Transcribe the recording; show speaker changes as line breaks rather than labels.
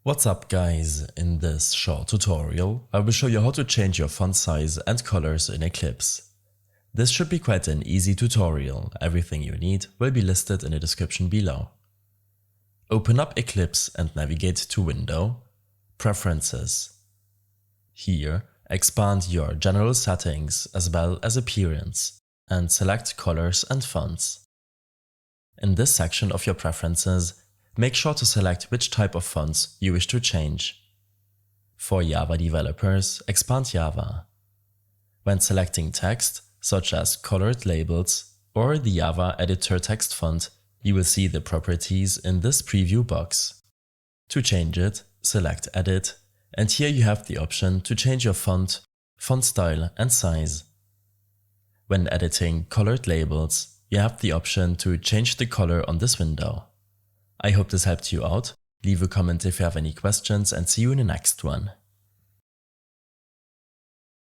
What's up guys, in this short tutorial I will show you how to change your font size and colors in Eclipse. This should be quite an easy tutorial, everything you need will be listed in the description below. Open up Eclipse and navigate to Window, Preferences. Here, expand your general settings as well as appearance and select colors and fonts. In this section of your preferences, make sure to select which type of fonts you wish to change. For Java developers, expand Java. When selecting text, such as colored labels or the Java editor text font, you will see the properties in this preview box. To change it, select Edit, and here you have the option to change your font, font style and size. When editing colored labels, you have the option to change the color on this window. I hope this helped you out. Leave a comment if you have any questions and see you in the next one.